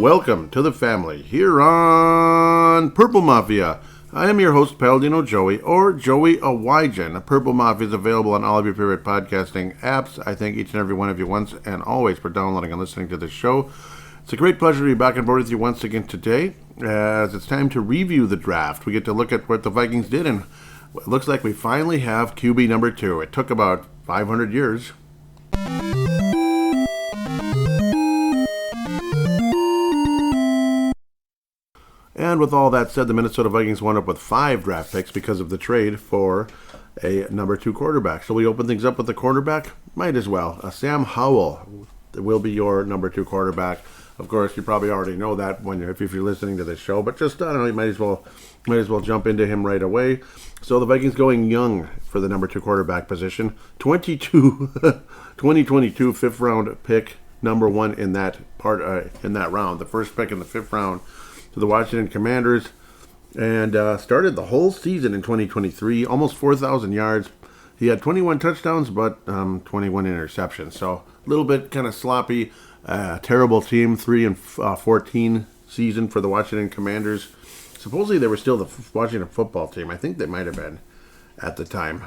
welcome to the family here on Purple Mafia. I am your host, Paladino Joey, or Joey Awajan. Purple Mafia is available on all of your favorite podcasting apps. I thank each and every one of you once and always for downloading and listening to this show. It's a great pleasure to be back on board with you once again today, as it's time to review the draft. We get to look at what the Vikings did, and it looks like we finally have QB number 2. It took about 500 years. And with all that said, the Minnesota Vikings wound up with 5 draft picks because of the trade for a number 2 quarterback. So we open things up with the quarterback? Might as well. Sam Howell will be your number 2 quarterback. Of course, you probably already know that if you're listening to this show, but just, I don't know, you might as well jump into him right away. So the Vikings going young for the number 2 quarterback position. 2022 fifth round pick, number 1 in that round. The first pick in the 5th round to the Washington Commanders, and started the whole season in 2023, almost 4,000 yards. He had 21 touchdowns, but 21 interceptions. So a little bit kind of sloppy. Terrible team, 3-14 season for the Washington Commanders. Supposedly they were still the Washington football team. I think they might have been at the time.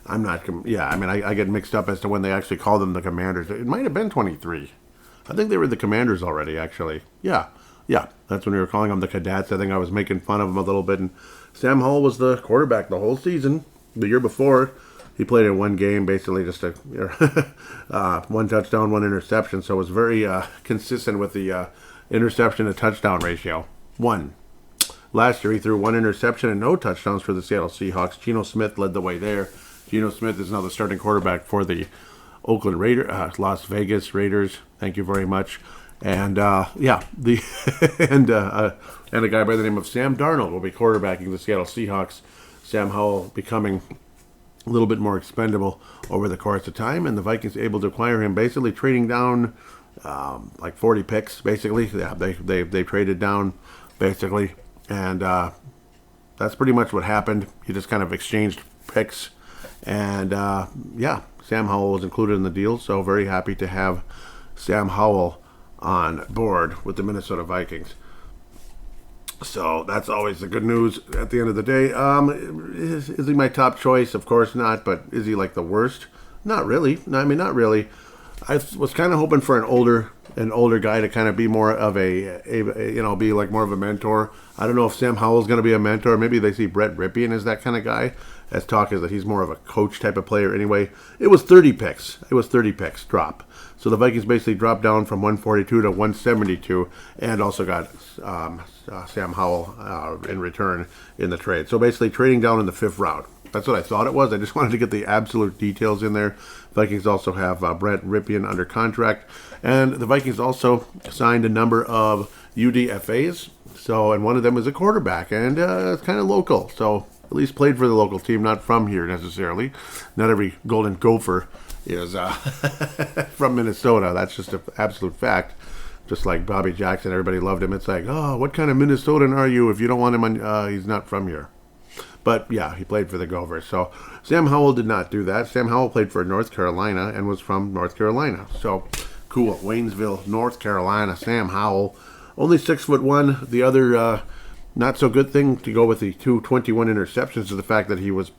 I'm not. I get mixed up as to when they actually called them the Commanders. It might have been 23. I think they were the Commanders already, actually. Yeah, that's when we were calling them the Cadets. I think I was making fun of them a little bit. And Sam Howell was the quarterback the whole season. The year before, he played in one game, basically just one touchdown, 1 interception. So it was very consistent with the interception to touchdown ratio. 1. Last year, he threw 1 interception and no touchdowns for the Seattle Seahawks. Geno Smith led the way there. Geno Smith is now the starting quarterback for the Oakland Raiders, Las Vegas Raiders. Thank you very much. And and a guy by the name of Sam Darnold will be quarterbacking the Seattle Seahawks. Sam Howell becoming a little bit more expendable over the course of time, and the Vikings able to acquire him, basically trading down like 40 picks. Basically, yeah, they traded down basically, and that's pretty much what happened. You just kind of exchanged picks, and Sam Howell was included in the deal. So very happy to have Sam Howell on board with the Minnesota Vikings. So that's always the good news at the end of the day. Is he my top choice? Of course not, but is he like the worst? Not really. No, I mean, not really. I was kind of hoping for an older guy to kind of be more of be like more of a mentor. I don't know if Sam Howell's going to be a mentor. Maybe they see Brett Ripien as that kind of guy. As talk is that he's more of a coach type of player anyway. It was 30 picks. Drop. So the Vikings basically dropped down from 142 to 172 and also got Sam Howell in return in the trade. So basically trading down in the 5th round. That's what I thought it was. I just wanted to get the absolute details in there. Vikings also have Brett Ripien under contract. And the Vikings also signed a number of UDFAs. So, and one of them is a quarterback, and it's kind of local. So at least played for the local team, not from here necessarily. Not every Golden Gopher is from Minnesota. That's just an absolute fact. Just like Bobby Jackson, everybody loved him. It's like, oh, what kind of Minnesotan are you if you don't want him on, he's not from here. But yeah, he played for the Gophers. So Sam Howell did not do that. Sam Howell played for North Carolina and was from North Carolina. So cool. Waynesville, North Carolina, Sam Howell. Only 6'1". The other not so good thing to go with the 221 interceptions is the fact that he was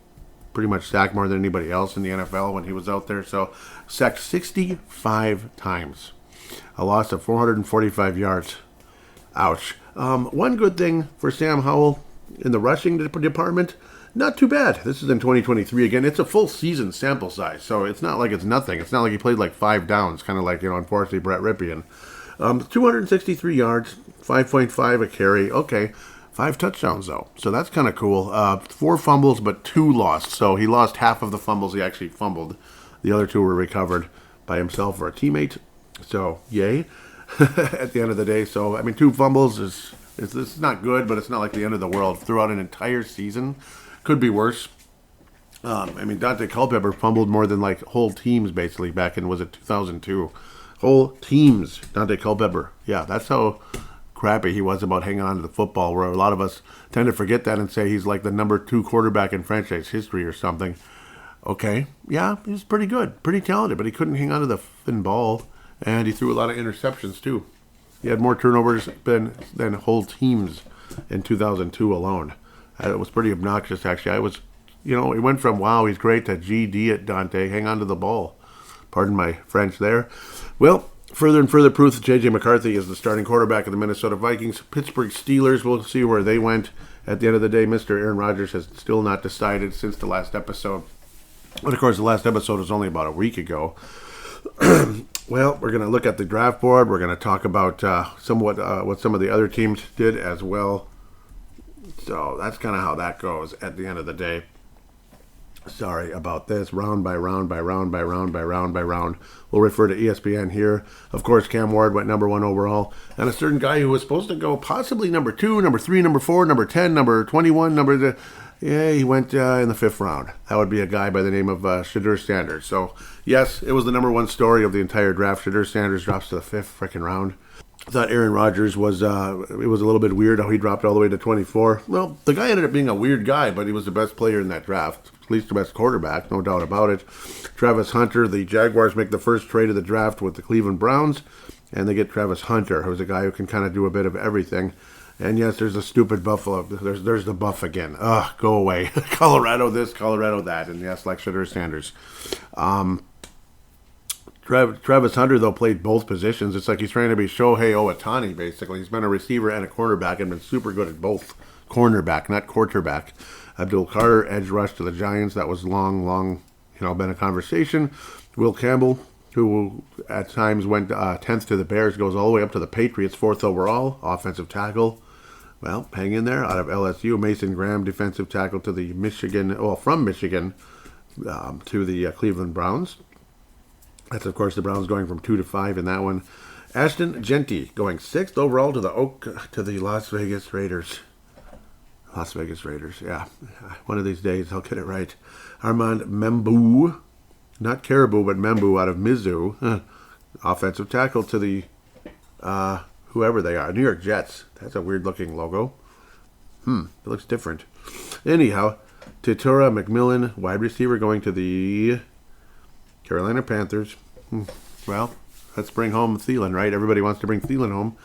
pretty much sacked more than anybody else in the NFL when he was out there. So sacked 65 times. A loss of 445 yards. Ouch. One good thing for Sam Howell in the rushing department, not too bad. This is in 2023 again. It's a full season sample size, so it's not like it's nothing. It's not like he played like 5 downs, kind of like, unfortunately, Brett Ripien. 263 yards, 5.5 a carry. Okay. 5 touchdowns, though. So that's kind of cool. 4 fumbles, but 2 lost. So he lost half of the fumbles he actually fumbled. The other 2 were recovered by himself or a teammate. So, yay. At the end of the day. So, I mean, 2 fumbles it's not good, but it's not like the end of the world. Throughout an entire season. Could be worse. Dante Culpepper fumbled more than like whole teams basically back in, was it 2002? Whole teams, Dante Culpepper. Yeah, that's how crappy he was about hanging on to the football, where a lot of us tend to forget that and say he's like the number 2 quarterback in franchise history or something. Okay, yeah, he was pretty good, pretty talented, but he couldn't hang on to the ball, and he threw a lot of interceptions too. He had more turnovers than whole teams in 2002 alone. It was pretty obnoxious, actually. He went from, wow, he's great, to GD at Dante, hang on to the ball. Pardon my French there. Well, further and further proof that J.J. McCarthy is the starting quarterback of the Minnesota Vikings. Pittsburgh Steelers, we'll see where they went. At the end of the day, Mr. Aaron Rodgers has still not decided since the last episode. But, of course, the last episode was only about a week ago. Well, we're going to look at the draft board. We're going to talk about what some of the other teams did as well. So that's kind of how that goes at the end of the day. Sorry about this. Round by round by round by round by round by round. We'll refer to ESPN here. Of course, Cam Ward went number 1 overall. And a certain guy who was supposed to go possibly number 2, number 3, number 4, number 10, number 21, he went in the 5th round. That would be a guy by the name of Shedeur Sanders. So, yes, it was the number 1 story of the entire draft. Shedeur Sanders drops to the 5th freaking round. I thought Aaron Rodgers it was a little bit weird how he dropped all the way to 24. Well, the guy ended up being a weird guy, but he was the best player in that draft. At least the best quarterback, no doubt about it. Travis Hunter, the Jaguars make the first trade of the draft with the Cleveland Browns, and they get Travis Hunter, who's a guy who can kind of do a bit of everything. And yes, there's a stupid Buffalo. There's the Buff again. Ugh, go away. Colorado this, Colorado that. And yes, like Shedeur Sanders. Travis Hunter, though, played both positions. It's like he's trying to be Shohei Ohtani, basically. He's been a receiver and a cornerback and been super good at both. Cornerback, not quarterback. Abdul Carter, edge rush to the Giants. That was long, been a conversation. Will Campbell, who at times went 10th to the Bears, goes all the way up to the Patriots, 4th overall, offensive tackle. Well, hang in there. Out of LSU, Mason Graham, defensive tackle to the from Michigan to the Cleveland Browns. That's, of course, the Browns going from 2 to 5 in that one. Ashton Genty going 6th overall to the Las Vegas Raiders. Las Vegas Raiders, yeah. One of these days I'll get it right. Armand Membou, not Caribou, but Membou out of Mizzou. Offensive tackle to the whoever they are, New York Jets. That's a weird-looking logo. It looks different. Anyhow, Titura McMillan, wide receiver, going to the Carolina Panthers. Well, let's bring home Thielen, right? Everybody wants to bring Thielen home.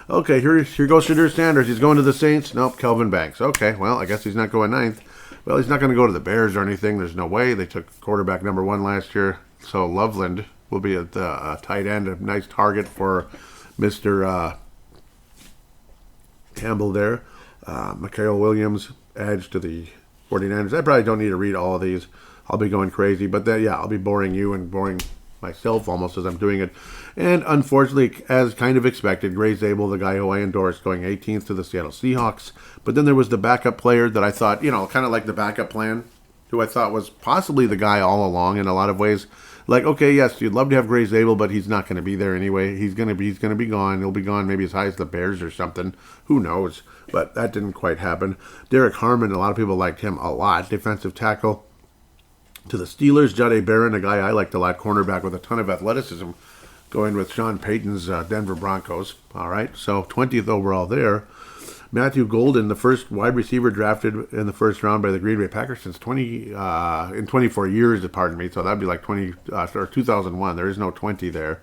Okay, here goes Shedeur Sanders. He's going to the Saints. Nope, Kelvin Banks. Okay, well, I guess he's not going 9th. Well, he's not going to go to the Bears or anything. There's no way. They took quarterback number 1 last year. So Loveland will be at the tight end, a nice target for Mr. Campbell there. Mikael Williams, edge to the 49ers. I probably don't need to read all of these. I'll be going crazy. But I'll be boring you and boring myself almost as I'm doing it. And unfortunately, as kind of expected, Gray Zabel, the guy who I endorsed, going 18th to the Seattle Seahawks. But then there was the backup player that I thought, kind of like the backup plan, who I thought was possibly the guy all along in a lot of ways. Like, okay, yes, you'd love to have Gray Zabel, but he's not going to be there anyway. He's going to be gone. He'll be gone maybe as high as the Bears or something. Who knows? But that didn't quite happen. Derek Harmon, a lot of people liked him a lot. Defensive tackle. To the Steelers, Jahdae Barron, a guy I liked a lot, cornerback with a ton of athleticism, going with Sean Payton's Denver Broncos. All right, so 20th overall there. Matthew Golden, the first wide receiver drafted in the first round by the Green Bay Packers since 24 years, pardon me. So that'd be like 2001. There is no 20 there.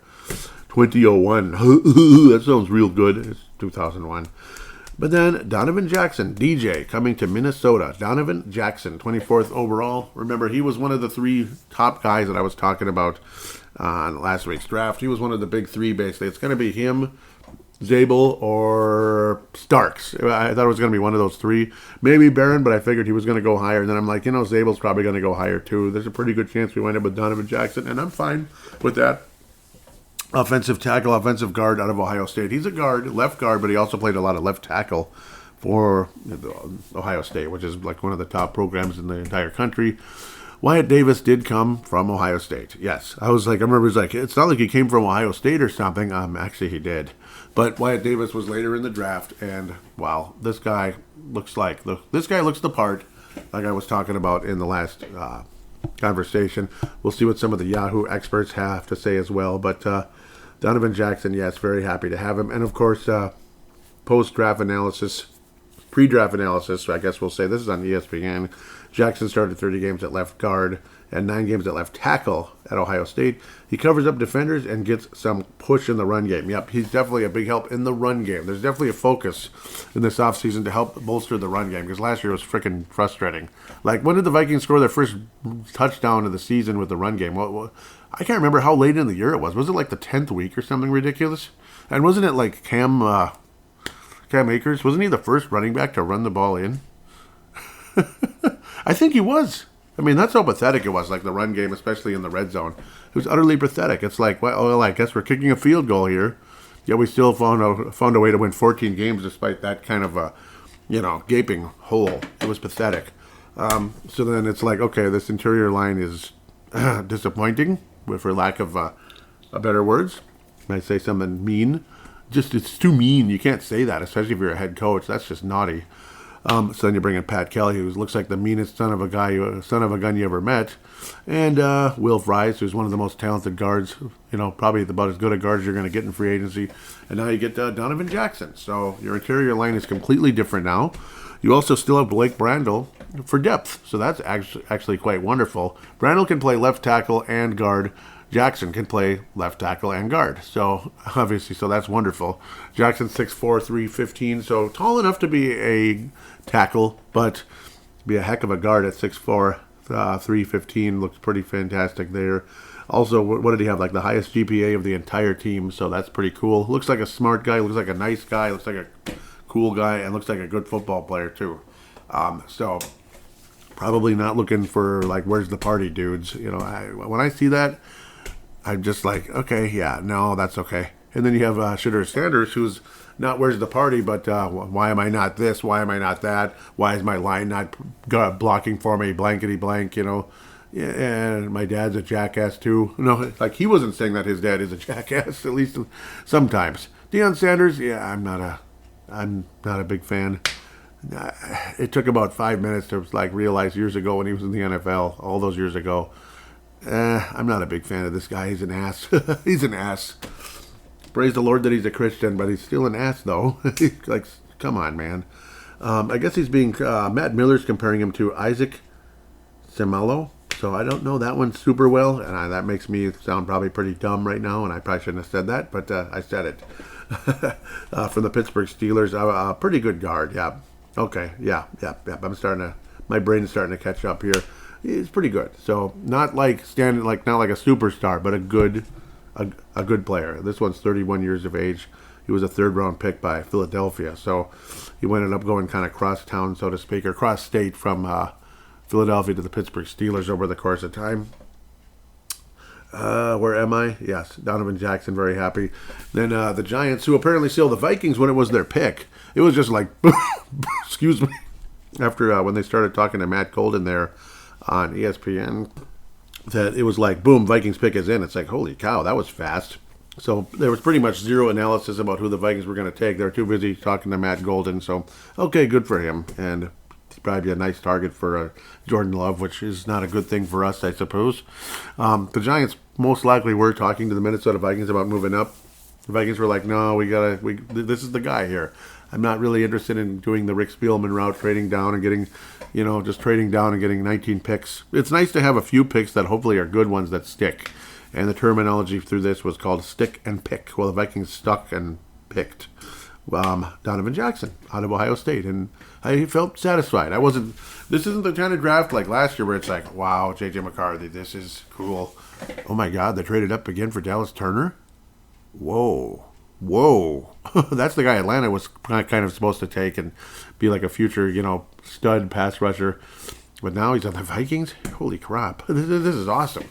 2001. That sounds real good. It's 2001. But then Donovan Jackson, DJ, coming to Minnesota. Donovan Jackson, 24th overall. Remember, he was one of the 3 top guys that I was talking about on last week's draft. He was one of the big 3, basically. It's going to be him, Zabel, or Starks. I thought it was going to be one of those 3. Maybe Barron, but I figured he was going to go higher. And then I'm like, Zabel's probably going to go higher too. There's a pretty good chance we wind up with Donovan Jackson, and I'm fine with that. Offensive tackle, offensive guard out of Ohio State. He's a guard, left guard, but he also played a lot of left tackle for Ohio State, which is like one of the top programs in the entire country. Wyatt Davis did come from Ohio State. Yes. I remember he was like, it's not like he came from Ohio State or something. Actually, he did. But Wyatt Davis was later in the draft, and wow, this guy looks the part, like I was talking about in the last conversation. We'll see what some of the Yahoo experts have to say as well, but Donovan Jackson, yes, very happy to have him. And, of course, pre-draft analysis, I guess we'll say, this is on ESPN. Jackson started 30 games at left guard and 9 games at left tackle at Ohio State. He covers up defenders and gets some push in the run game. Yep, he's definitely a big help in the run game. There's definitely a focus in this offseason to help bolster the run game because last year was freaking frustrating. Like, when did the Vikings score their first touchdown of the season with the run game? Well, I can't remember how late in the year it was. Was it like the 10th week or something ridiculous? And wasn't it like Cam Akers? Wasn't he the first running back to run the ball in? I think he was. I mean, that's how pathetic it was, like the run game, especially in the red zone. It was utterly pathetic. It's like, well, I guess we're kicking a field goal here. Yet we still found a way to win 14 games despite that kind of a, gaping hole. It was pathetic. So then it's like, okay, this interior line is disappointing, for lack of better words. Might say something mean. It's too mean. You can't say that, especially if you're a head coach. That's just naughty. So then you bring in Pat Kelly, who looks like the meanest son of a gun you ever met, and Will Fries, who's one of the most talented guards, probably about as good a guard as you're going to get in free agency. And now you get Donovan Jackson. So your interior line is completely different now. You also still have Blake Brandel for depth, so that's actually quite wonderful. Brandel can play left tackle and guard. Jackson can play left tackle and guard. So, obviously, that's wonderful. Jackson's 6'4", 315, so tall enough to be a tackle, but be a heck of a guard at 6'4", 315. Looks pretty fantastic there. Also, what did he have? Like the highest GPA of the entire team, so that's pretty cool. Looks like a smart guy, looks like a nice guy, looks like a cool guy, and looks like a good football player, too. So, probably not looking for, like, where's the party dudes. When I see that, I'm just like, okay, yeah, no, that's okay. And then you have Shedeur Sanders, who's not where's the party, but why am I not this? Why am I not that? Why is my line not blocking for me? Blankety blank, Yeah, and my dad's a jackass too. No, like he wasn't saying that his dad is a jackass, at least sometimes. Deion Sanders, yeah, I'm not a big fan. It took about 5 minutes to realize years ago when he was in the NFL, all those years ago. I'm not a big fan of this guy. He's an ass. He's an ass. Praise the Lord that he's a Christian, but he's still an ass, though. Come on, man. I guess he's being... Matt Miller's comparing him to Isaac Seumalo, so I don't know that one super well, and that makes me sound probably pretty dumb right now, and I probably shouldn't have said that, but I said it. From the Pittsburgh Steelers, pretty good guard, yeah. Okay, yeah. My brain's starting to catch up here. He's pretty good. So not like a superstar, but a good player. This one's 31 years of age. He was a third-round pick by Philadelphia. So he ended up going kind of cross-town, so to speak, or cross-state from Philadelphia to the Pittsburgh Steelers over the course of time. Where am I? Yes, Donovan Jackson, very happy. Then the Giants, who apparently still the Vikings when it was their pick. It was just like, excuse me, after when they started talking to Matt Golden there on ESPN, that it was like, boom, Vikings pick is in. It's like, holy cow, that was fast. So there was pretty much zero analysis about who the Vikings were going to take. They were too busy talking to Matt Golden. So, okay, good for him. And he'd probably be a nice target for Jordan Love, which is not a good thing for us, I suppose. The Giants most likely were talking to the Minnesota Vikings about moving up. The Vikings were like, no, this is the guy here. I'm not really interested in doing the Rick Spielman route, trading down and getting, just trading down and getting 19 picks. It's nice to have a few picks that hopefully are good ones that stick. And the terminology through this was called stick and pick. Well, the Vikings stuck and picked Donovan Jackson out of Ohio State. And I felt satisfied. This isn't the kind of draft like last year where it's like, wow, J.J. McCarthy, this is cool. Oh my God, they traded up again for Dallas Turner? Whoa. That's the guy Atlanta was kind of supposed to take and be like a future, stud pass rusher. But now he's on the Vikings? Holy crap. This is awesome.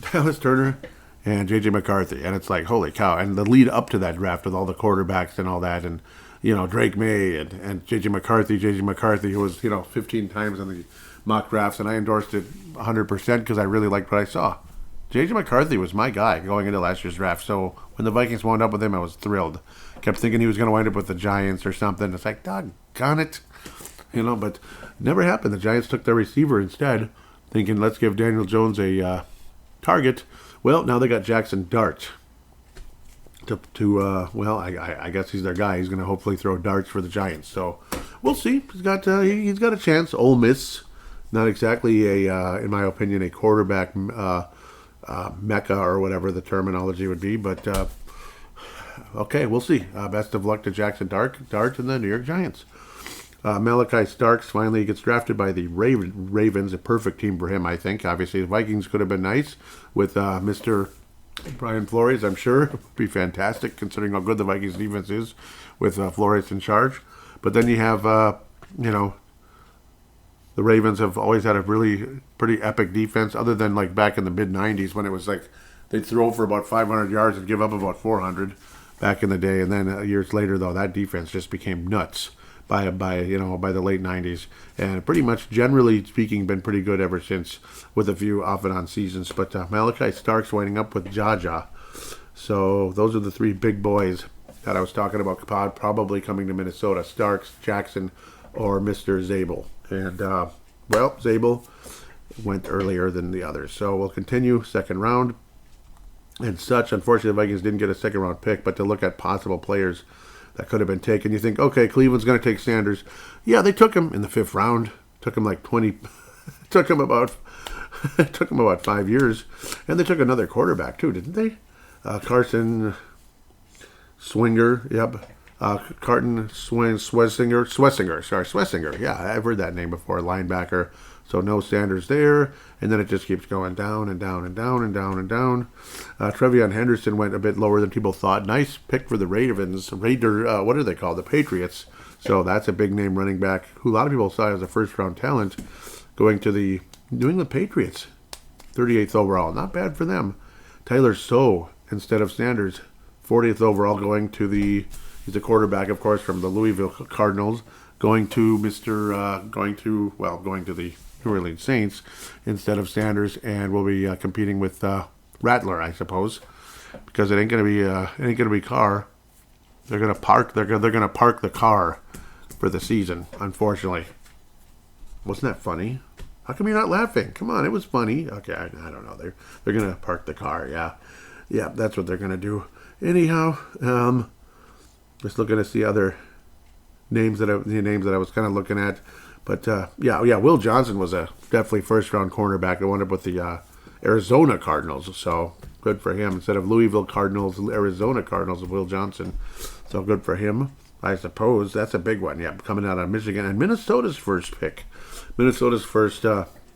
Dallas Turner and J.J. McCarthy. And it's like, holy cow. And the lead up to that draft with all the quarterbacks and all that. And, Drake May and J.J. McCarthy, who was, 15 times on the mock drafts. And I endorsed it 100% because I really liked what I saw. J.J. McCarthy was my guy going into last year's draft, so when the Vikings wound up with him, I was thrilled. Kept thinking he was going to wind up with the Giants or something. It's like, doggone it. But it never happened. The Giants took their receiver instead, thinking, let's give Daniel Jones a target. Well, now they got Jackson Dart. I guess he's their guy. He's going to hopefully throw darts for the Giants. So we'll see. He's got a chance. Ole Miss not exactly in my opinion, a quarterback mecca or whatever the terminology would be. But okay, we'll see. Best of luck to Jackson Dart and the New York Giants. Malachi Starks finally gets drafted by the Ravens. A perfect team for him, I think. Obviously, the Vikings could have been nice with Mr. Brian Flores, I'm sure. It would be fantastic considering how good the Vikings defense is with Flores in charge. But then you have, the Ravens have always had a really pretty epic defense, other than like back in the mid-'90s when it was like they'd throw for about 500 yards and give up about 400 back in the day. And then years later, though, that defense just became nuts by the late 90s, and pretty much generally speaking been pretty good ever since, with a few off and on seasons. But Malachi Starks winding up with Jaja. So those are the three big boys that I was talking about probably coming to Minnesota: Starks, Jackson, or Mr. Zabel. And Zabel went earlier than the others. So we'll continue second round and such. Unfortunately, the Vikings didn't get a second round pick, but to look at possible players that could have been taken, you think, okay, Cleveland's going to take Sanders. Yeah, they took him in the 5th round. Took him like 20. took him about 5 years, and they took another quarterback too, didn't they? Carson Swinger. Yep. Carton Swessinger. Yeah, I've heard that name before. Linebacker. So no Sanders there, and then it just keeps going down and down and down and down and down. Trevion Henderson went a bit lower than people thought. Nice pick for the Ravens. What are they called? The Patriots. So that's a big name running back who a lot of people saw as a first-round talent, going to the New England Patriots. 38th overall. Not bad for them. Tyler Sow instead of Sanders. 40th overall, going to he's a quarterback, of course, from the Louisville Cardinals, going to the New Orleans Saints instead of Sanders, and will be competing with Rattler, I suppose, because it ain't gonna be Carr. They're gonna park the car for the season. Unfortunately, wasn't that funny? How come you're not laughing? Come on, it was funny. Okay, I don't know. They're gonna park the car. Yeah, that's what they're gonna do. Anyhow, just looking to see other names that I was kind of looking at. But, Will Johnson was a definitely first-round cornerback. I wound up with the Arizona Cardinals, so good for him. Instead of Louisville Cardinals, Arizona Cardinals of Will Johnson. So good for him, I suppose. That's a big one, coming out of Michigan. And Minnesota's first pick. Minnesota's first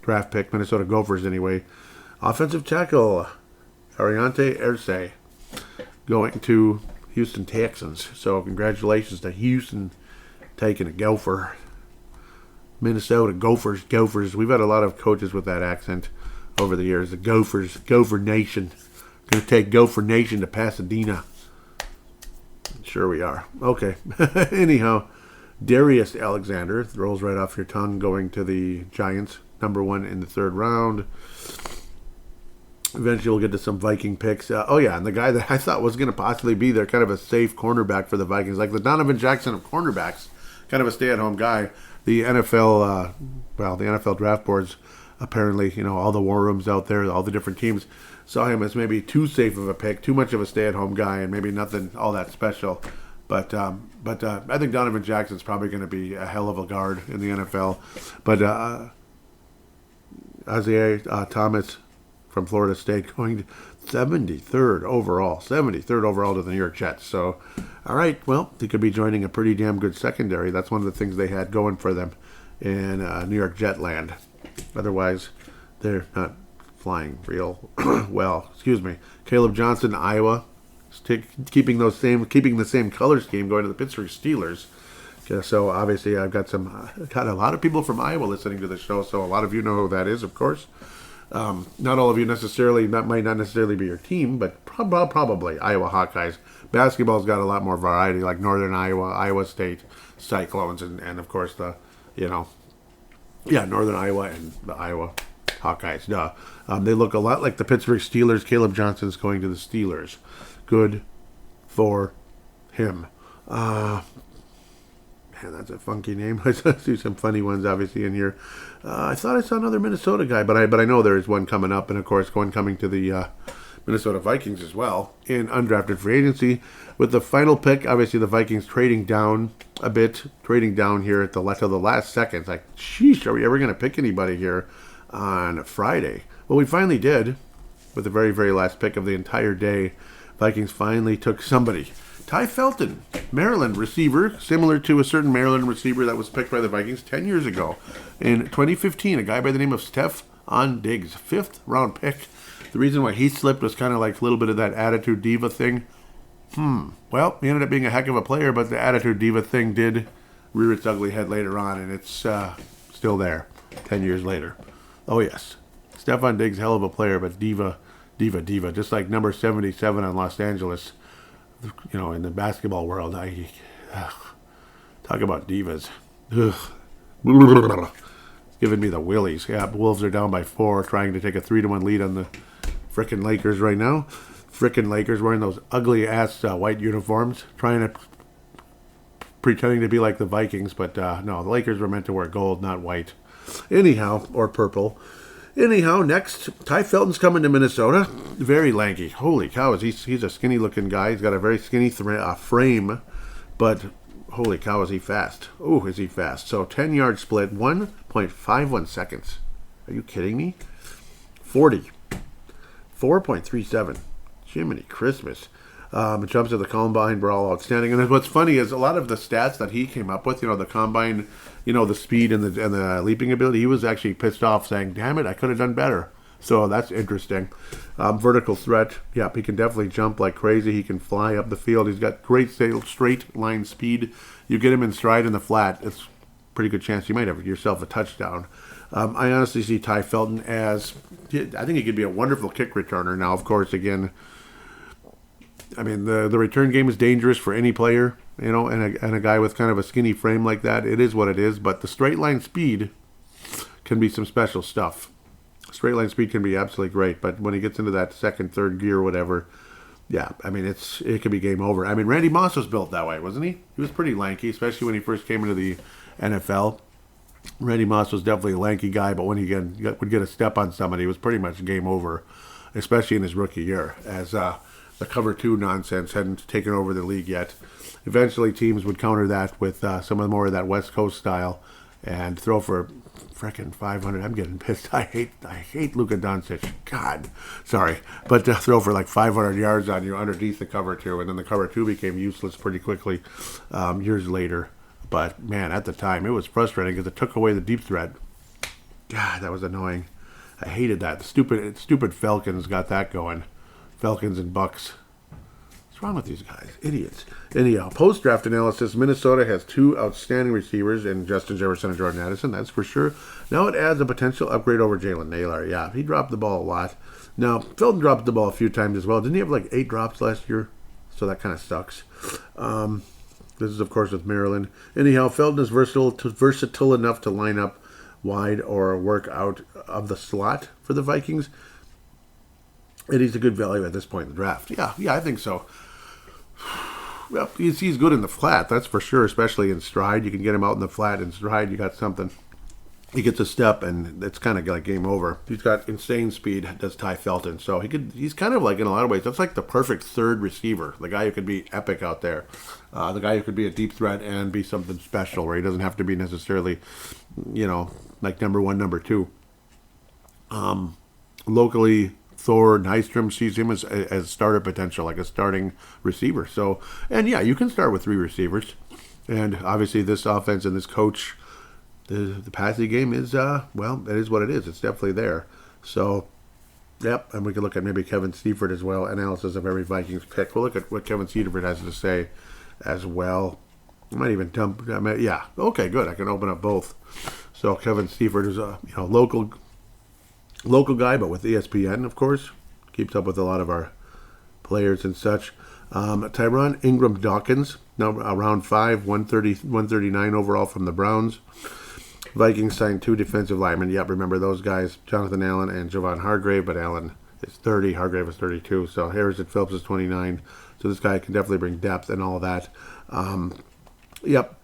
draft pick, Minnesota Gophers anyway. Offensive tackle, Ariante Irsay, going to Houston Texans. So congratulations to Houston taking a Gopher. Minnesota Gophers. We've had a lot of coaches with that accent over the years. The Gophers, Gopher Nation. Going to take Gopher Nation to Pasadena. Sure we are. Okay. Anyhow, Darius Alexander rolls right off your tongue, going to the Giants. Number 1 in the 3rd round. Eventually we'll get to some Viking picks. And the guy that I thought was going to possibly be there, kind of a safe cornerback for the Vikings, like the Donovan Jackson of cornerbacks, kind of a stay-at-home guy. The NFL draft boards, apparently, all the war rooms out there, all the different teams, saw him as maybe too safe of a pick, too much of a stay-at-home guy, and maybe nothing all that special. But I think Donovan Jackson's probably going to be a hell of a guard in the NFL. But Isaiah Thomas from Florida State going to 73rd overall to the New York Jets. So, all right, well, he could be joining a pretty damn good secondary. That's one of the things they had going for them in New York Jet land. Otherwise, they're not flying real well. Excuse me. Caleb Johnson, Iowa, keeping the same color scheme, going to the Pittsburgh Steelers. Okay, so obviously, I've got a lot of people from Iowa listening to the show. So a lot of you know who that is, of course. Not all of you might not necessarily be your team, but probably Iowa Hawkeyes. Basketball's got a lot more variety, like Northern Iowa, Iowa State Cyclones, and of course Northern Iowa and the Iowa Hawkeyes. They look a lot like the Pittsburgh Steelers. Caleb Johnson's going to the Steelers. Good for him. Man, that's a funky name. I see some funny ones, obviously, in here. I thought I saw another Minnesota guy, but I know there is one coming up, and of course, one coming to the Minnesota Vikings as well in undrafted free agency. With the final pick, obviously the Vikings trading down a bit, trading down here at the last second. It's like, sheesh, are we ever going to pick anybody here on Friday? Well, we finally did with the very, very last pick of the entire day. Vikings finally took somebody. Ty Felton, Maryland receiver, similar to a certain Maryland receiver that was picked by the Vikings 10 years ago. In 2015, a guy by the name of Stephon Diggs, 5th round pick. The reason why he slipped was kind of like a little bit of that attitude diva thing. Well, he ended up being a heck of a player, but the attitude diva thing did rear its ugly head later on, and it's still there 10 years later. Oh, yes. Stephon Diggs, hell of a player, but diva. Just like number 77 on Los Angeles, in the basketball world. Talk about divas. It's giving me the willies. Yeah, Wolves are down by 4, trying to take a 3-1 lead on the frickin' Lakers right now. Frickin' Lakers wearing those ugly-ass white uniforms, pretending to be like the Vikings, but no, the Lakers were meant to wear gold, not white. Anyhow, or purple. Anyhow, next, Ty Felton's coming to Minnesota. Very lanky. Holy cow, he's a skinny-looking guy. He's got a very skinny frame, but holy cow, is he fast. Oh, is he fast. So, 10-yard split, 1.51 seconds. Are you kidding me? 40. 4.37. Jiminy Christmas. Jumps at the combine were all outstanding. And what's funny is a lot of the stats that he came up with, the combine, the speed and the leaping ability, he was actually pissed off saying, damn it, I could have done better. So that's interesting. Vertical threat. Yep, he can definitely jump like crazy. He can fly up the field. He's got great straight line speed. You get him in stride in the flat, it's a pretty good chance you might have yourself a touchdown. I honestly see Ty Felton as, I think he could be a wonderful kick returner. Now, of course, again, I mean, the return game is dangerous for any player, and a guy with kind of a skinny frame like that. It is what it is, but the straight line speed can be some special stuff. Straight line speed can be absolutely great, but when he gets into that second, third gear or whatever, yeah, I mean, it could be game over. I mean, Randy Moss was built that way, wasn't he? He was pretty lanky, especially when he first came into the NFL. Randy Moss was definitely a lanky guy, but when he would get a step on somebody, it was pretty much game over, especially in his rookie year, as the cover 2 nonsense hadn't taken over the league yet. Eventually, teams would counter that with some of more of that West Coast style and throw for frickin' 500. I'm getting pissed. I hate Luka Doncic. God, sorry, but throw for like 500 yards on you underneath the cover 2, and then the cover 2 became useless pretty quickly years later. But man, at the time, it was frustrating because it took away the deep threat. God, that was annoying. I hated that. The stupid Falcons got that going. Falcons and Bucks. What's wrong with these guys? Idiots. Anyhow, post-draft analysis, Minnesota has 2 outstanding receivers in Justin Jefferson and Jordan Addison, that's for sure. Now it adds a potential upgrade over Jalen Naylor. Yeah, he dropped the ball a lot. Now, Felton dropped the ball a few times as well. Didn't he have like 8 drops last year? So that kind of sucks. This is, of course, with Maryland. Anyhow, Felton is versatile enough to line up wide or work out of the slot for the Vikings. And he's a good value at this point in the draft. Yeah, I think so. Well, he's good in the flat, that's for sure, especially in stride. You can get him out in the flat in stride, you got something. He gets a step, and it's kind of like game over. He's got insane speed, does Ty Felton. So he's kind of like, in a lot of ways, that's like the perfect third receiver. The guy who could be epic out there. The guy who could be a deep threat and be something special, where he doesn't have to be necessarily, like number 1, number 2. Locally, Thor Nystrom sees him as starter potential, like a starting receiver. So, and yeah, you can start with 3 receivers. And obviously this offense and this coach, the passing game is, it is what it is. It's definitely there. So, yep, and we can look at maybe Kevin Seifert as well, analysis of every Vikings pick. We'll look at what Kevin Seifert has to say as well. I might even yeah, okay, good. I can open up both. So Kevin Seifert is a local guy, but with ESPN, of course. Keeps up with a lot of our players and such. Tyron Ingram Dawkins, now round 5, 139 overall from the Browns. Vikings signed 2 defensive linemen. Yep, remember those guys, Jonathan Allen and Javon Hargrave, but Allen is 30, Hargrave is 32, so Harrison Phillips is 29. So this guy can definitely bring depth and all that. Yep.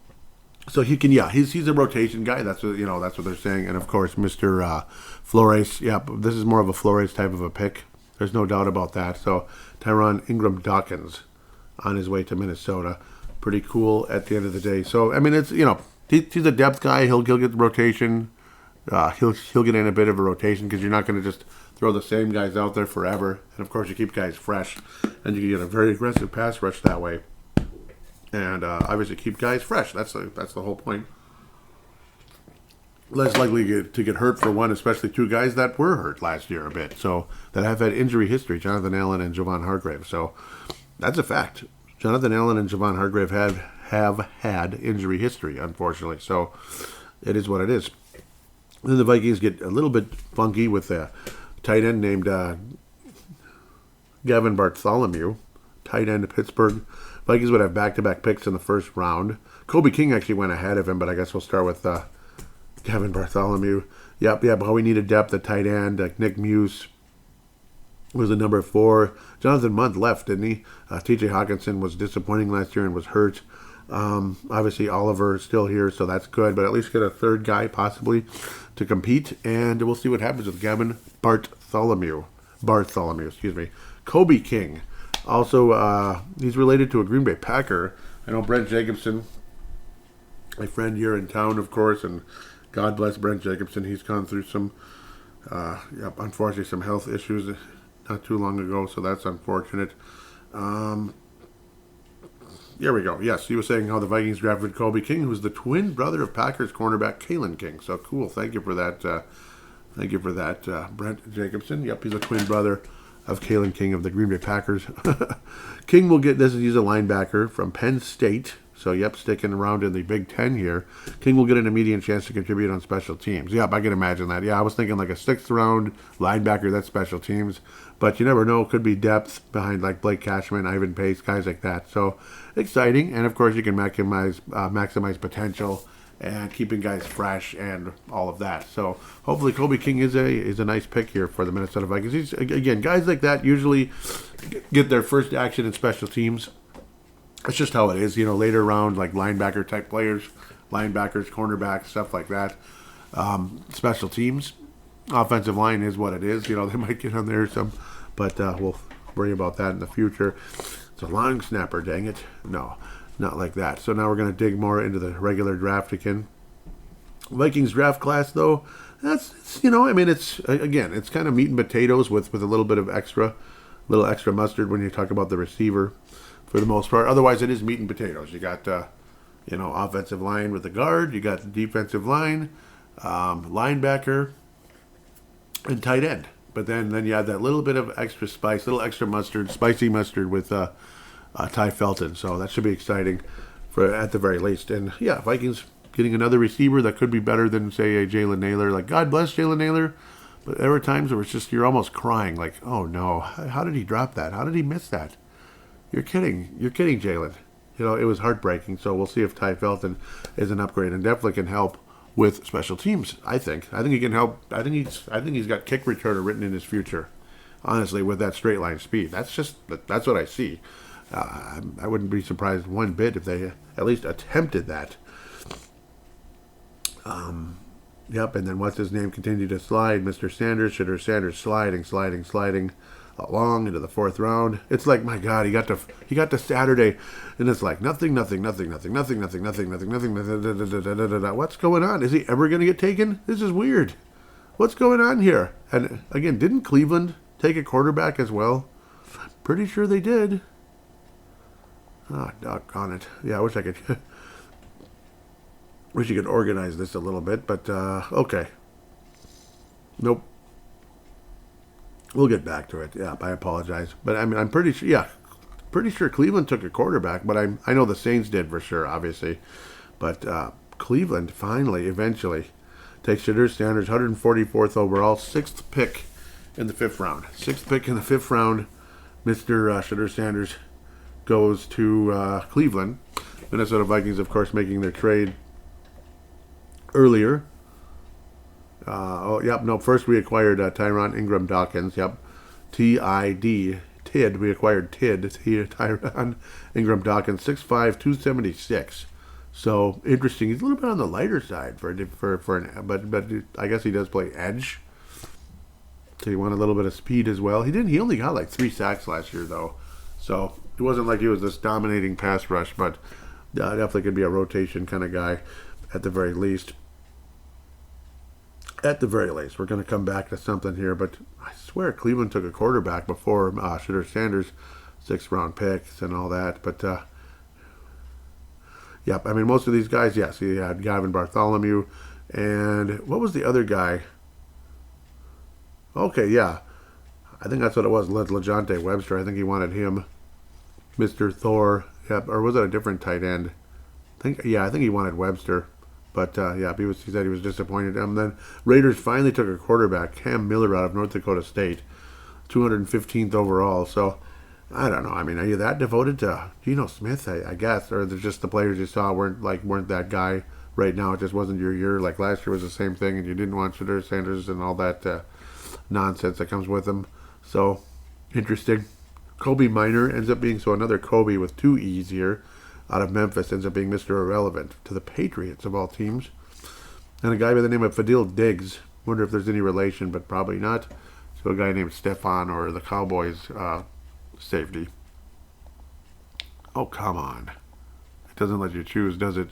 So he can, he's a rotation guy. That's what they're saying. And of course, Mr. Flores. Yep, this is more of a Flores type of a pick. There's no doubt about that. So Tyron Ingram Dawkins on his way to Minnesota. Pretty cool at the end of the day. So, I mean, it's, he's a depth guy. He'll get the rotation. He'll get in a bit of a rotation because you're not going to just throw the same guys out there forever. And, of course, you keep guys fresh. And you can get a very aggressive pass rush that way. And obviously keep guys fresh. That's the whole point. Less likely to get hurt for one, especially two guys that were hurt last year a bit. So that have had injury history, Jonathan Allen and Javon Hargrave. So that's a fact. Jonathan Allen and Javon Hargrave have had injury history, unfortunately. So it is what it is. Then the Vikings get a little bit funky with a tight end named Gavin Bartholomew, tight end of Pittsburgh. Vikings would have back-to-back picks in the first round. Kobe King actually went ahead of him, but I guess we'll start with Gavin Bartholomew. Yep, but we needed depth at tight end. Nick Muse was the number 4. Jonathan Munt left, didn't he? T.J. Hawkinson was disappointing last year and was hurt. Obviously, Oliver is still here, so that's good. But at least get a third guy, possibly, to compete. And we'll see what happens with Gavin Bartholomew, Kobe King. Also, he's related to a Green Bay Packer. I know Brent Jacobson, my friend here in town, of course, and God bless Brent Jacobson. He's gone through some, unfortunately, some health issues not too long ago, so that's unfortunate. Here we go. Yes, he was saying how the Vikings drafted Kobe King, who's the twin brother of Packers cornerback Kalen King. So cool. Thank you for that. Brent Jacobson. Yep, he's a twin brother of Kalen King of the Green Bay Packers. King will get this. He's a linebacker from Penn State. So, yep, sticking around in the Big Ten here. King will get an immediate chance to contribute on special teams. Yep, I can imagine that. Yeah, I was thinking like a 6th-round linebacker, that's special teams. But you never know. Could be depth behind like Blake Cashman, Ivan Pace, guys like that. So, exciting. And, of course, you can maximize potential and keeping guys fresh and all of that. So, hopefully Kobe King is a nice pick here for the Minnesota Vikings. Again, guys like that usually get their first action in special teams. It's just how it is, later round, like linebacker type players, linebackers, cornerbacks, stuff like that. Special teams, offensive line is what it is. They might get on there some, but we'll worry about that in the future. It's a long snapper, dang it. No, not like that. So now we're going to dig more into the regular draft again. Vikings draft class, though, it's it's kind of meat and potatoes with a little bit of extra mustard when you talk about the receiver. For the most part. Otherwise, it is meat and potatoes. You got, offensive line with the guard. You got the defensive line, linebacker, and tight end. But then you have that little bit of extra spice, little extra mustard, spicy mustard with Ty Felton. So that should be exciting at the very least. And, yeah, Vikings getting another receiver that could be better than, say, a Jalen Naylor. Like, God bless Jalen Naylor. But there were times where it's just you're almost crying. Like, oh, no. How did he drop that? How did he miss that? You're kidding, Jalen. It was heartbreaking. So we'll see if Ty Felton is an upgrade and definitely can help with special teams. I think he can help. I think he's got kick returner written in his future. Honestly, with that straight line speed, that's what I see. I wouldn't be surprised one bit if they at least attempted that. Yep. And then what's his name continued to slide, Mr. Sanders. Shedeur Sanders sliding. Along into the 4th round. It's like, my God, he got to Saturday, and it's like nothing. What's going on? Is he ever going to get taken? This is weird. What's going on here? And again, didn't Cleveland take a quarterback as well? Pretty sure they did. Oh, doggone it. Yeah, I wish I could. Wish you could organize this a little bit, but okay. Nope. We'll get back to it. Yeah, I apologize. But, I'm pretty sure, Cleveland took a quarterback, but I know the Saints did for sure, obviously. But Cleveland eventually takes Shedeur Sanders, 144th overall, 6th pick in the 5th round. 6th pick in the 5th round, Mr. Shedeur Sanders goes to Cleveland. Minnesota Vikings, of course, making their trade earlier. First we acquired Tyron Ingram Dawkins. Yep. T-I-D. Tid. We acquired Tyron Ingram Dawkins. 6'5", 276. So, interesting. He's a little bit on the lighter side but I guess he does play edge. So he wanted a little bit of speed as well. He only got like 3 sacks last year, though. So it wasn't like he was this dominating pass rush, but definitely could be a rotation kind of guy at the very least. At the very least, we're going to come back to something here, but I swear Cleveland took a quarterback before Shedeur Sanders, 6th-round picks and all that. But, yep, I mean, most of these guys, yes, he had Gavin Bartholomew. And what was the other guy? Okay, yeah. I think that's what it was, LeJohntay Webster. I think he wanted him. Mr. Thor. Yep, or was it a different tight end? I think he wanted Webster. But, yeah, he said he was disappointed. And then Raiders finally took a quarterback, Cam Miller out of North Dakota State, 215th overall. So, I don't know. I mean, are you that devoted to Geno Smith, I guess? Or just the players you saw weren't that guy right now? It just wasn't your year. Like last year was the same thing, and you didn't want Shedeur Sanders and all that nonsense that comes with him. So, interesting. Kobe Minor ends up being, so another Kobe with 2 E's here, out of Memphis, ends up being Mr. Irrelevant to the Patriots of all teams. And a guy by the name of Fadil Diggs. Wonder if there's any relation, but probably not. So a guy named Stefan, or the Cowboys safety. Oh, come on. It doesn't let you choose, does it?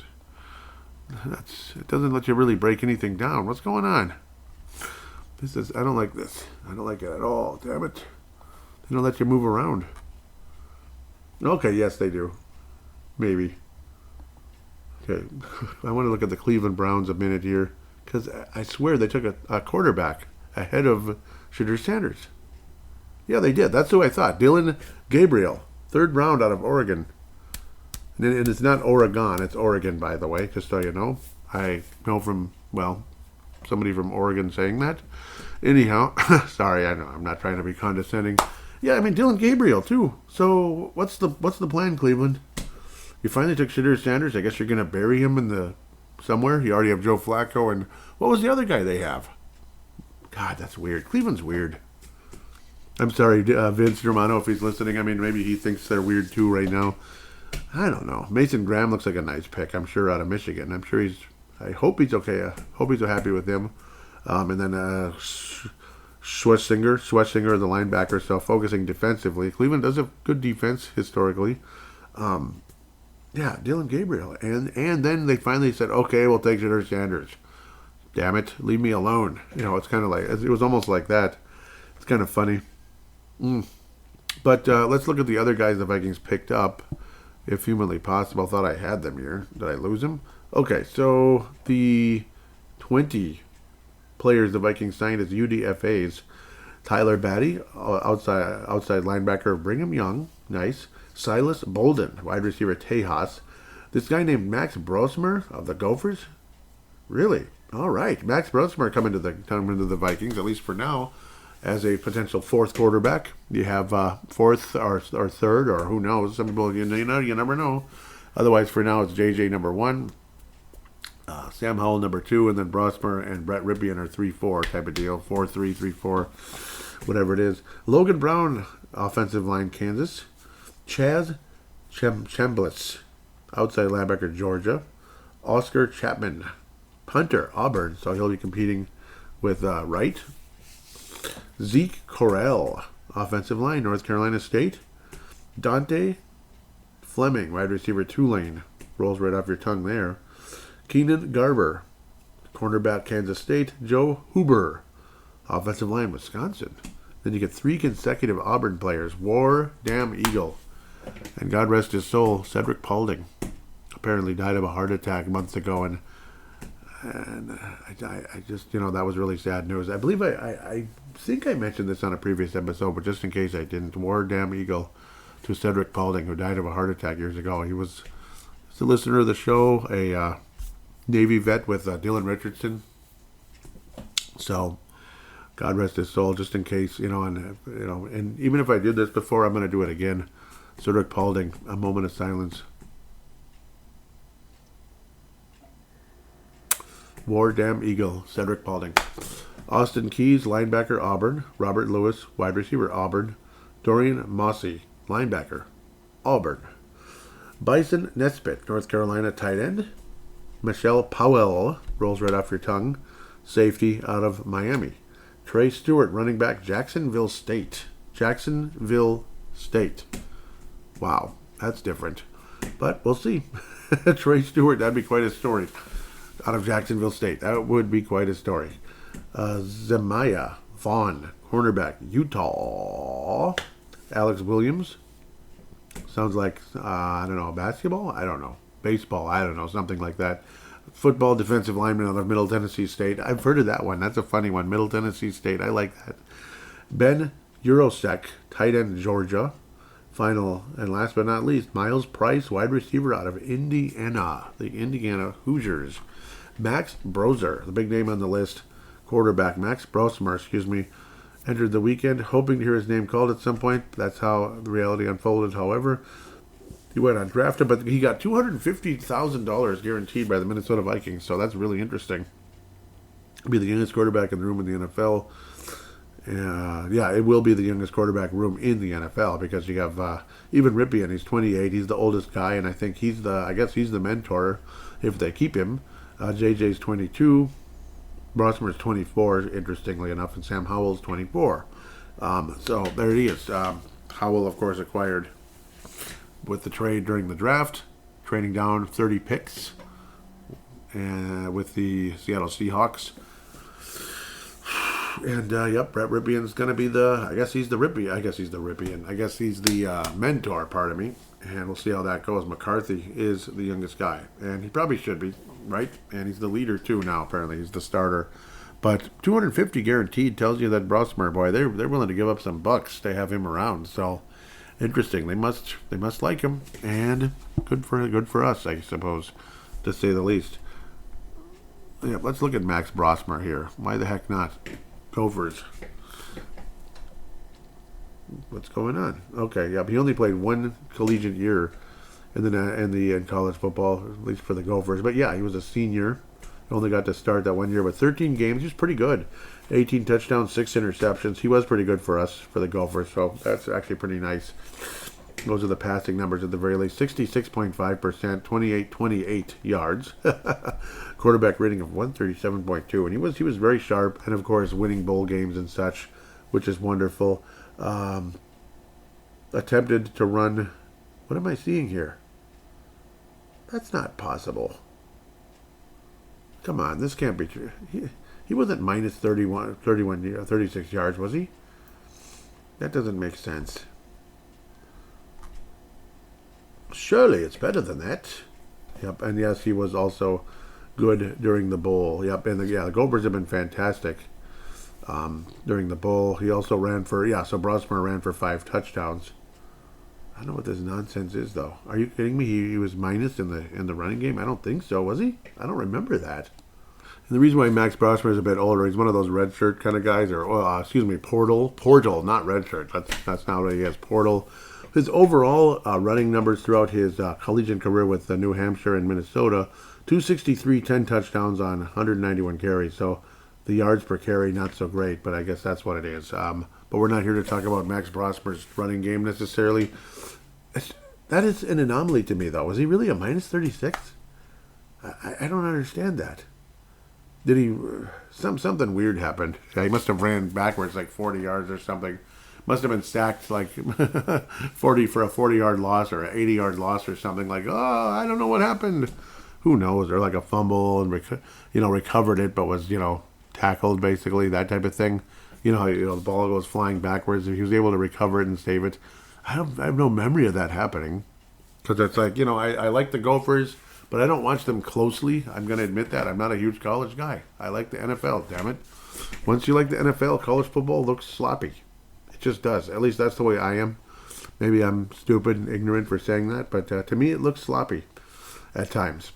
It doesn't let you really break anything down. What's going on? I don't like this. I don't like it at all. Damn it. They don't let you move around. Okay, yes, they do. Maybe. Okay, I want to look at the Cleveland Browns a minute here, because I swear they took a quarterback ahead of Shedeur Sanders. Yeah, they did. That's who I thought. Dylan Gabriel, 3rd round out of Oregon. And it's not Oregon, it's Oregon, by the way, just so you know. I know from, somebody from Oregon saying that. Anyhow, sorry, I know, I'm not trying to be condescending. Yeah, I mean, Dylan Gabriel, too. So, what's the plan, Cleveland? You finally took Shedeur Sanders. I guess you're going to bury him somewhere. You already have Joe Flacco, and what was the other guy they have? God, that's weird. Cleveland's weird. I'm sorry, Vince Romano, if he's listening. I mean, maybe he thinks they're weird, too, right now. I don't know. Mason Graham looks like a nice pick, I'm sure, out of Michigan. I hope he's okay. I hope he's happy with him. And then Schwessinger, the linebacker, so focusing defensively. Cleveland does have good defense historically. Yeah, Dylan Gabriel. And then they finally said, okay, we'll take Shedeur Sanders. Damn it, leave me alone. It's kind of like, it was almost like that. It's kind of funny. But let's look at the other guys the Vikings picked up, if humanly possible. Thought I had them here. Did I lose them? Okay, so the 20 players the Vikings signed as UDFAs. Tyler Batty, outside linebacker of Brigham Young. Nice. Silas Bolden, wide receiver Tejas. This guy named Max Brosmer of the Gophers? Really? All right. Max Brosmer coming to the Vikings, at least for now, as a potential 4th quarterback. You have 4th or 3rd, or who knows. Some people, you never know. Otherwise, for now, it's JJ number 1, Sam Howell number 2, and then Brosmer and Brett Ripien are 3-4 type of deal. 4-3, 3-4, whatever it is. Logan Brown, offensive line, Kansas. Chaz Chambliss, outside linebacker, Georgia. Oscar Chapman, punter, Auburn, so he'll be competing with Wright. Zeke Correll, offensive line, North Carolina State. Dante Fleming, wide receiver, Tulane. Rolls right off your tongue there. Keenan Garber, cornerback, Kansas State. Joe Huber, offensive line, Wisconsin. Then you get 3 consecutive Auburn players. War Damn Eagle. And God rest his soul, Cedric Paulding apparently died of a heart attack months ago, and I just, that was really sad news. I believe I think I mentioned this on a previous episode, but just in case I didn't, War Damn Eagle to Cedric Paulding, who died of a heart attack years ago. He was a listener of the show, a Navy vet with Dylan Richardson. So, God rest his soul, just in case, and even if I did this before, I'm going to do it again. Cedric Paulding, a moment of silence. War Damn Eagle, Cedric Paulding. Austin Keys, linebacker, Auburn. Robert Lewis, wide receiver, Auburn. Dorian Mossy, linebacker, Auburn. Bison Nesbitt, North Carolina, tight end. Michelle Powell, rolls right off your tongue, safety out of Miami. Trey Stewart, running back, Jacksonville State. Jacksonville State. Wow, that's different. But we'll see. Trey Stewart, that'd be quite a story. Out of Jacksonville State. That would be quite a story. Zemaiah Vaughn, cornerback, Utah. Alex Williams. Sounds like, I don't know, basketball? I don't know. Baseball? I don't know. Something like that. Football defensive lineman out of Middle Tennessee State. I've heard of that one. That's a funny one. Middle Tennessee State. I like that. Ben Urosek, tight end, Georgia. Final and last but not least, Miles Price, wide receiver out of Indiana. The Indiana Hoosiers. Max Broser, the big name on the list. Quarterback, Max Brosmer, entered the weekend, hoping to hear his name called at some point. That's how the reality unfolded. However, he went undrafted, but he got $250,000 guaranteed by the Minnesota Vikings, so that's really interesting. He'll be the youngest quarterback in the room in the NFL. Yeah, it will be the youngest quarterback room in the NFL because you have even Ripien. He's 28. He's the oldest guy, and I think he's the mentor if they keep him. JJ's 22. Brosmer's 24, interestingly enough, and Sam Howell's 24. So there he is. Howell, of course, acquired with the trade during the draft, trading down 30 picks with the Seattle Seahawks. And, yep, Brett Ripien's going to be I guess he's the mentor, pardon me. And we'll see how that goes. McCarthy is the youngest guy. And he probably should be, right? And he's the leader, too, now, apparently. He's the starter. But $250 guaranteed tells you that Brosmer, boy, they're willing to give up some bucks to have him around. So, interesting. They must like him. And good for us, I suppose, to say the least. Yeah, let's look at Max Brosmer here. Why the heck not? Gophers. What's going on? Okay, yeah, he only played one collegiate year in college football, at least for the Gophers. But yeah, he was a senior. Only got to start that 1 year, but 13 games. He was pretty good. 18 touchdowns, 6 interceptions. He was pretty good for us, for the Gophers, so that's actually pretty nice. Those are the passing numbers at the very least. 66.5%, 28 yards. Quarterback rating of 137.2. And he was very sharp, and of course winning bowl games and such, which is wonderful. Attempted to run. What am I seeing here? That's not possible. Come on, this can't be true. He wasn't minus 36 yards, was he? That doesn't make sense. Surely it's better than that. Yep, and yes, he was also good during the bowl. Yep, and the Gophers have been fantastic during the bowl. He also ran for, so Brosmer ran for 5 touchdowns. I don't know what this nonsense is, though. Are you kidding me? He was minus in the running game? I don't think so, was he? I don't remember that. And the reason why Max Brosmer is a bit older, he's one of those red shirt kind of guys, portal, not red shirt. That's not what he is, portal. His overall running numbers throughout his collegiate career with New Hampshire and Minnesota, 263, 10 touchdowns on 191 carries. So the yards per carry, not so great, but I guess that's what it is. But we're not here to talk about Max Brosmer's running game necessarily. That is an anomaly to me, though. Was he really a minus 36? I don't understand that. Did he... Something weird happened. He must have ran backwards like 40 yards or something. Must have been stacked like 40 for a 40-yard loss or an 80-yard loss or something. Like, I don't know what happened. Who knows? Or like a fumble and recovered it, but was tackled basically, that type of thing. The ball goes flying backwards. If he was able to recover it and save it, I have no memory of that happening. Because it's like I like the Gophers, but I don't watch them closely. I'm going to admit that I'm not a huge college guy. I like the NFL. Damn it! Once you like the NFL, college football looks sloppy. Just does. At least that's the way I am. Maybe I'm stupid and ignorant for saying that, but to me it looks sloppy at times.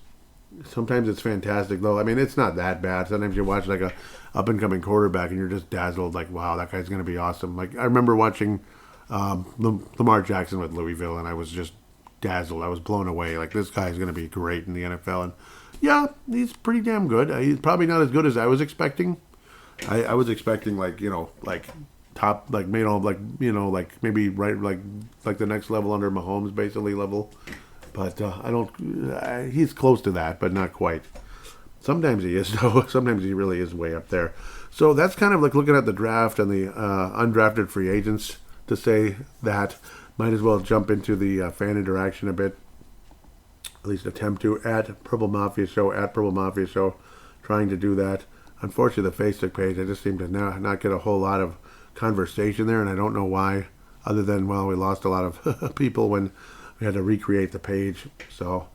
Sometimes it's fantastic, though. I mean, it's not that bad. Sometimes you watch like a up-and-coming quarterback and you're just dazzled, like, wow, that guy's going to be awesome. Like, I remember watching Lamar Jackson with Louisville, and I was just dazzled. I was blown away. Like, this guy's going to be great in the NFL. And, yeah, he's pretty damn good. He's probably not as good as I was expecting. I was expecting, top, maybe right, like the next level under Mahomes, basically level. But I don't. He's close to that, but not quite. Sometimes he is, though. Sometimes he really is way up there. So that's kind of like looking at the draft and the undrafted free agents to say that. Might as well jump into the fan interaction a bit. At least attempt to. At Purple Mafia Show. At Purple Mafia Show. Trying to do that. Unfortunately, the Facebook page, I just seem to not get a whole lot of conversation there, and I don't know why. Other than, well, we lost a lot of people when we had to recreate the page. So,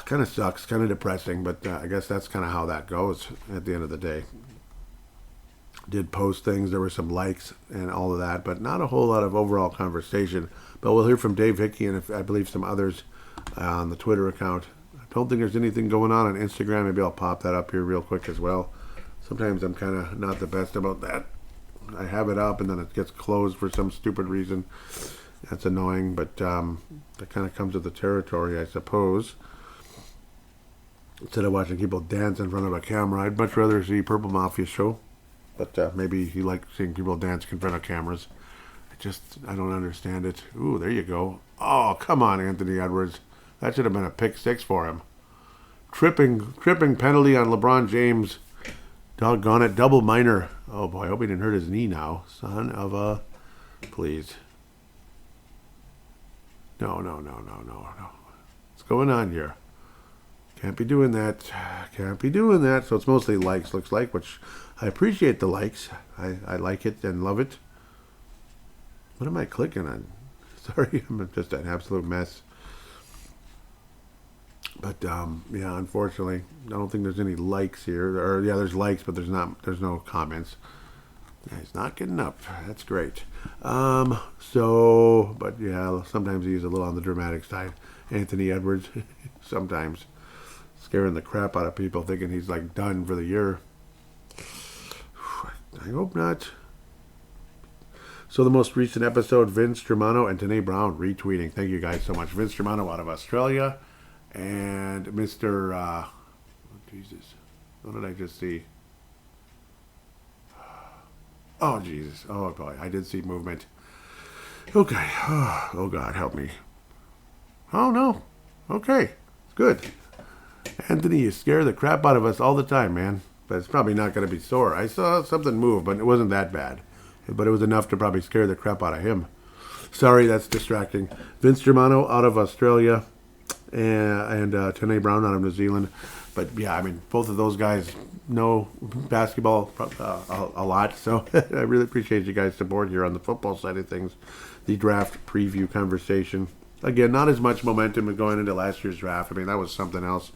kind of sucks. Kind of depressing, but I guess that's kind of how that goes at the end of the day. Did post things, there were some likes and all of that, but not a whole lot of overall conversation. But we'll hear from Dave Hickey and I believe some others on the Twitter account. I don't think there's anything going on Instagram. Maybe I'll pop that up here real quick as well. Sometimes I'm kind of not the best about that. I have it up and then it gets closed for some stupid reason. That's annoying, but that kind of comes with the territory, I suppose. Instead of watching people dance in front of a camera, I'd much rather see Purple Mafia Show. But maybe you like seeing people dance in front of cameras. I don't understand it. Ooh, there you go. Oh, come on, Anthony Edwards. That should have been a pick 6 for him. Tripping penalty on LeBron James. Doggone it. Double minor. Oh, boy. I hope he didn't hurt his knee now. Son of a... Please. No. What's going on here? Can't be doing that. So it's mostly likes, looks like, which I appreciate the likes. I like it and love it. What am I clicking on? Sorry, I'm just an absolute mess. But, yeah, unfortunately, I don't think there's any likes here. Or, yeah, there's likes, but there's no comments. Yeah, he's not getting up. That's great. But, yeah, sometimes he's a little on the dramatic side. Anthony Edwards, sometimes scaring the crap out of people, thinking he's, like, done for the year. I hope not. So the most recent episode, Vince Germano and Tanae Brown retweeting. Thank you guys so much. Vince Germano out of Australia. And Mr. Oh, Jesus. What did I just see? Oh, Jesus. Oh, boy. I did see movement. Okay. Oh, God. Help me. Oh, no. Okay. Good. Anthony, you scare the crap out of us all the time, man. But it's probably not going to be sore. I saw something move, but it wasn't that bad. But it was enough to probably scare the crap out of him. Sorry, that's distracting. Vince Germano out of Australia. And Tanae Brown out of New Zealand. But, yeah, I mean, both of those guys know basketball a lot. So I really appreciate you guys' support here on the football side of things. The draft preview conversation. Again, not as much momentum going into last year's draft. I mean, that was something else.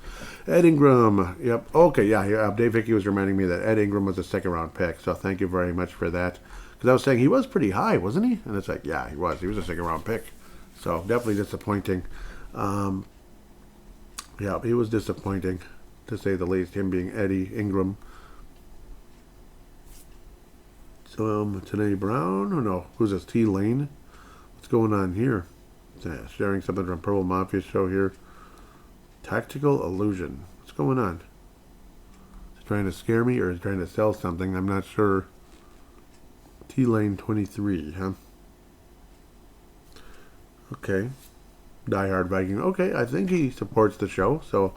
Ed Ingram. Yep. Okay, yeah. Dave Hickey was reminding me that Ed Ingram was a second-round pick. So thank you very much for that. Because I was saying he was pretty high, wasn't he? And it's like, yeah, he was. He was a second-round pick. So definitely disappointing. Yeah, he was disappointing, to say the least, him being Eddie Ingram. So, Tanae Brown? Oh, no. Who's this? T. Lane? What's going on here? Yeah, sharing something from Purple Mafia Show here. Tactical Illusion. What's going on? Is he trying to scare me or is he trying to sell something? I'm not sure. T. Lane 23, huh? Okay. Diehard Viking. Okay, I think he supports the show. So,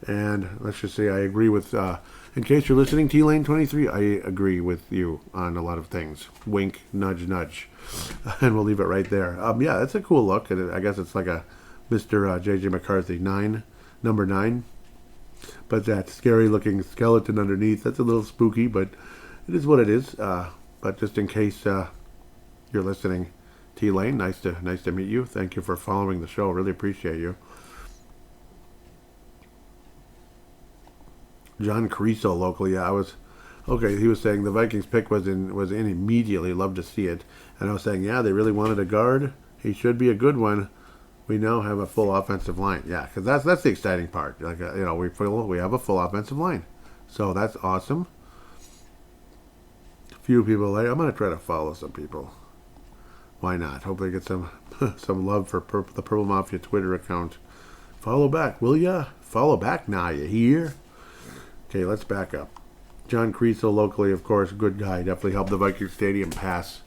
and let's just say I agree with, in case you're listening, T-Lane 23, I agree with you on a lot of things. Wink, nudge, nudge. And we'll leave it right there. Yeah, that's a cool look. And I guess it's like a Mr. J.J. McCarthy number 9. But that scary looking skeleton underneath, that's a little spooky, but it is what it is. But just in case you're listening, T-Lane, nice to meet you. Thank you for following the show. Really appreciate you. John Cariso locally, yeah, he was saying the Vikings pick was in immediately. Love to see it. And I was saying, yeah, they really wanted a guard. He should be a good one. We now have a full offensive line. Yeah, because that's the exciting part. Like we have a full offensive line, so that's awesome. A few people I'm gonna try to follow some people. Why not? Hopefully get some love for the Purple Mafia Twitter account. Follow back, will ya? Follow back now, you hear? Okay, let's back up. John Cariso locally, of course, good guy. Definitely helped the Vikings Stadium pass.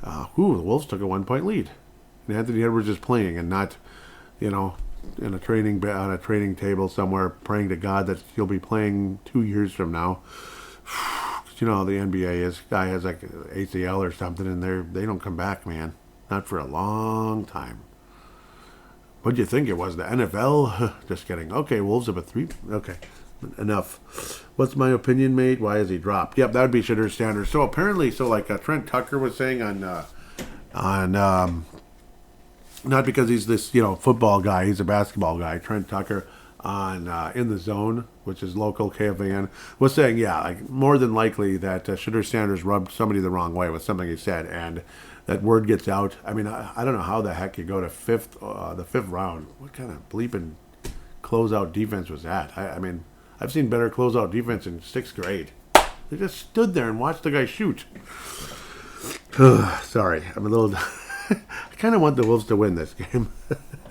The Wolves took a 1-point lead. And Anthony Edwards is playing and not, in a training on a training table somewhere, praying to God that he'll be playing 2 years from now. You know how the NBA is. Guy has like ACL or something, and they don't come back, man. Not for a long time. What'd you think it was? The NFL? Just kidding. Okay, Wolves have a 3. Okay, enough. What's my opinion, mate? Why is he dropped? Yep, that would be Shitter Sanders. So apparently, like Trent Tucker was saying on not because he's this football guy, he's a basketball guy. Trent Tucker on In the Zone, which is local KFAN, was saying, yeah, like more than likely that Shitter Sanders rubbed somebody the wrong way with something he said, and that word gets out. I mean, I don't know how the heck you go to the fifth round. What kind of bleeping closeout defense was that? I mean, I've seen better closeout defense in 6th grade. They just stood there and watched the guy shoot. Sorry, I'm a little... I kind of want the Wolves to win this game,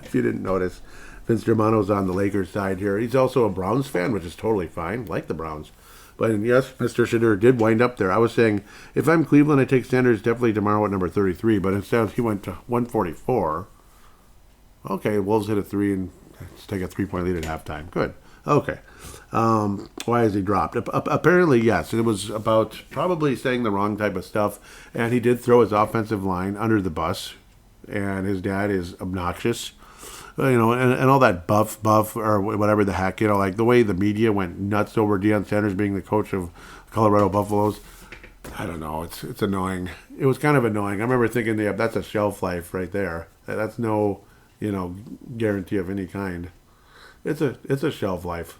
if you didn't notice. Vince Germano's on the Lakers side here. He's also a Browns fan, which is totally fine. Like the Browns. But yes, Mr. Shitter did wind up there. I was saying, if I'm Cleveland, I take Sanders definitely tomorrow at number 33. But instead, he went to 144. Okay, Wolves hit a 3 and let's take a 3-point lead at halftime. Good. Okay. Why is he dropped? Apparently, yes. It was about probably saying the wrong type of stuff. And he did throw his offensive line under the bus. And his dad is obnoxious. And all that buff, or whatever the heck, like the way the media went nuts over Deion Sanders being the coach of Colorado Buffaloes. I don't know. It's annoying. It was kind of annoying. I remember thinking, yeah, that's a shelf life right there. That's no, guarantee of any kind. It's a shelf life.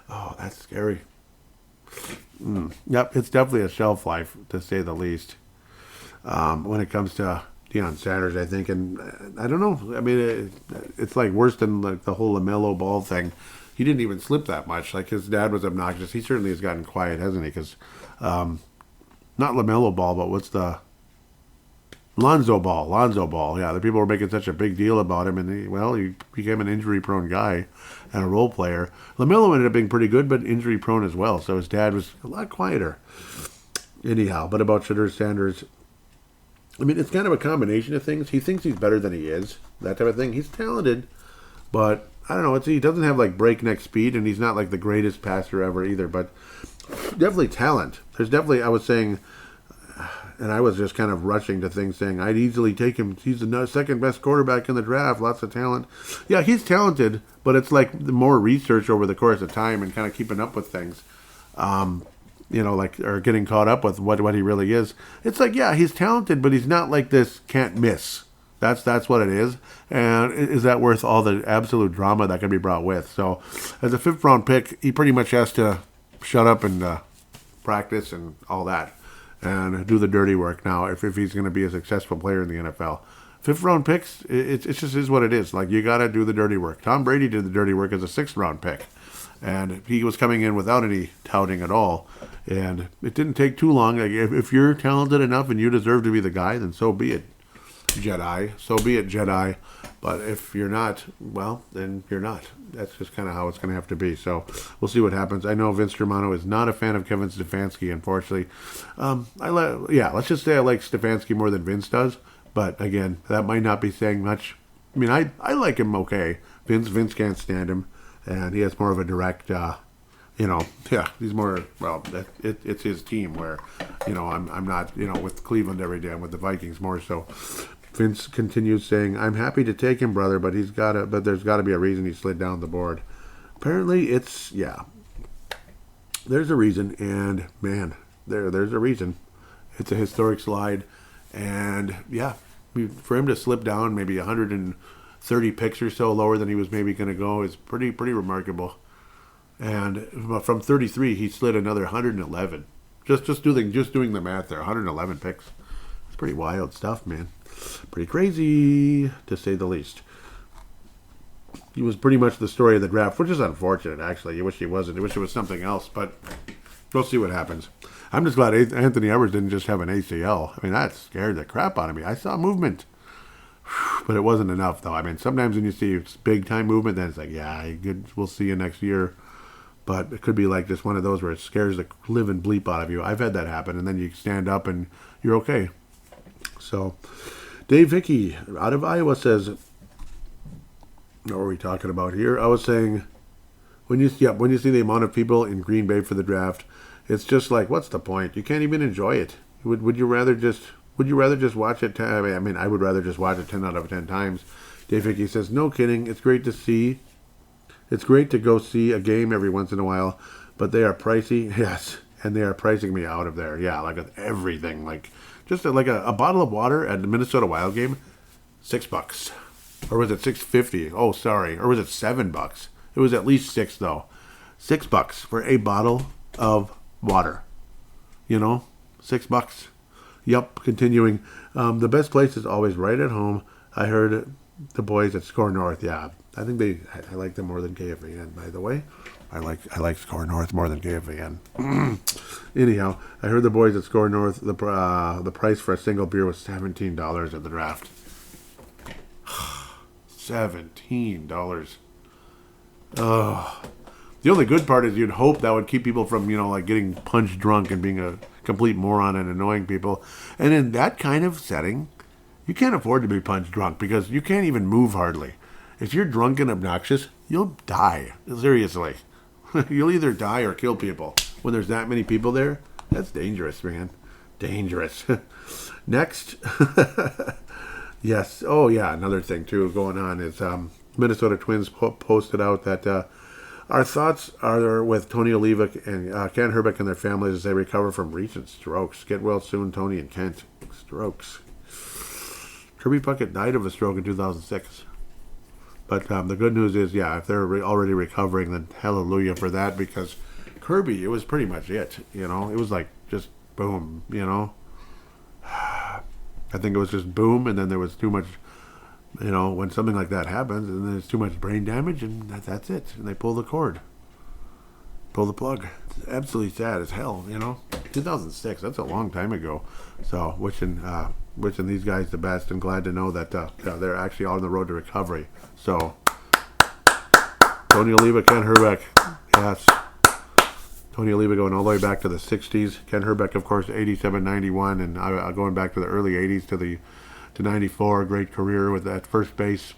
Oh, that's scary. Yep, it's definitely a shelf life, to say the least. When it comes to Deion Sanders, I think, and I don't know. I mean, it's like worse than like the whole LaMelo Ball thing. He didn't even slip that much. Like his dad was obnoxious. He certainly has gotten quiet, hasn't he? Because not LaMelo Ball, but what's the Lonzo Ball. Yeah, the people were making such a big deal about him, and he became an injury-prone guy and a role player. LaMelo ended up being pretty good, but injury-prone as well. So his dad was a lot quieter. Anyhow, but about Shitter Sanders. I mean, it's kind of a combination of things. He thinks he's better than he is, that type of thing. He's talented, but I don't know. He doesn't have like breakneck speed, and he's not like the greatest passer ever either. But definitely talent. There's definitely. I was saying, and I was just kind of rushing to things, saying I'd easily take him. He's the second best quarterback in the draft. Lots of talent. Yeah, he's talented, but it's like the more research over the course of time and kind of keeping up with things. Or getting caught up with what he really is. It's like, yeah, he's talented, but he's not like this can't miss. That's what it is. And is that worth all the absolute drama that can be brought with? So as a 5th round pick, he pretty much has to shut up and practice and all that and do the dirty work now if he's going to be a successful player in the NFL. 5th round picks, it just is what it is. Like, you got to do the dirty work. Tom Brady did the dirty work as a 6th round pick. And he was coming in without any touting at all. And it didn't take too long. Like, if you're talented enough and you deserve to be the guy, then so be it, Jedi. So be it, Jedi. But if you're not, well, then you're not. That's just kind of how it's going to have to be. So we'll see what happens. I know Vince Germano is not a fan of Kevin Stefanski, unfortunately. Let's just say I like Stefanski more than Vince does. But again, that might not be saying much. I mean, I like him okay. Vince can't stand him. And he has more of a direct, he's more, it's his team where, I'm not, with Cleveland every day. I'm with the Vikings more so. Vince continues saying, I'm happy to take him, brother, but there's got to be a reason he slid down the board. Apparently there's a reason, and man, there's a reason. It's a historic slide, and yeah, for him to slip down maybe 130 picks or so lower than he was maybe going to go is pretty remarkable. And from 33, he slid another 111. Just doing the math there, 111 picks. It's pretty wild stuff, man. Pretty crazy, to say the least. He was pretty much the story of the draft, which is unfortunate, actually. You wish he wasn't. I wish it was something else, but we'll see what happens. I'm just glad Anthony Edwards didn't just have an ACL. I mean, that scared the crap out of me. I saw movement. But it wasn't enough, though. I mean, sometimes when you see big-time movement, then it's like, yeah, good. We'll see you next year. But it could be like just one of those where it scares the living bleep out of you. I've had that happen, and then you stand up and you're okay. So, Dave Hickey out of Iowa says, what were we talking about here? I was saying, when you see the amount of people in Green Bay for the draft, it's just like, what's the point? You can't even enjoy it. Would you rather just watch it? I mean, I would rather just watch it 10 out of 10 times. Dave Hickey says, no kidding. It's great to see. It's great to go see a game every once in a while, but they are pricey. Yes, and they are pricing me out of there. Yeah, like everything. Like just like a bottle of water at the Minnesota Wild game, $6. Or was it $6.50? Oh, sorry. Or was it $7? It was at least $6 though. $6 for a bottle of water. You know, $6. Yup. Continuing. The best place is always right at home. I heard the boys at Score North. Yeah, I think I like them more than KFAN. By the way, I like Score North more than KFAN. Anyhow, I heard the boys at Score North. The price for a single beer was $17 at the draft. $17. Oh. The only good part is you'd hope that would keep people from, like getting punch drunk and being a complete moron and annoying people. And in that kind of setting, you can't afford to be punch drunk because you can't even move hardly. If you're drunk and obnoxious, you'll die. Seriously. You'll either die or kill people. When there's that many people there, that's dangerous, man. Dangerous. Next. Yes. Oh, yeah. Another thing, too, going on is Minnesota Twins posted out that our thoughts are with Tony Oliva and Ken Herbeck and their families as they recover from recent strokes. Get well soon, Tony and Kent. Strokes. Kirby Puckett died of a stroke in 2006. But the good news is, yeah, if they're already recovering, then hallelujah for that, because Kirby, it was pretty much it. It was like just boom, I think it was just boom, and then there was too much, when something like that happens, and then there's too much brain damage, and that's it. And they pull the cord. Pull the plug. It's absolutely sad as hell, 2006, that's a long time ago. So, wishing these guys the best, and glad to know that they're actually on the road to recovery. So, Tony Oliva, Ken Herbeck, yes. Tony Oliva going all the way back to the 60s. Ken Herbeck, of course, 87, 91, and going back to the early 80s to 94. Great career with that first base,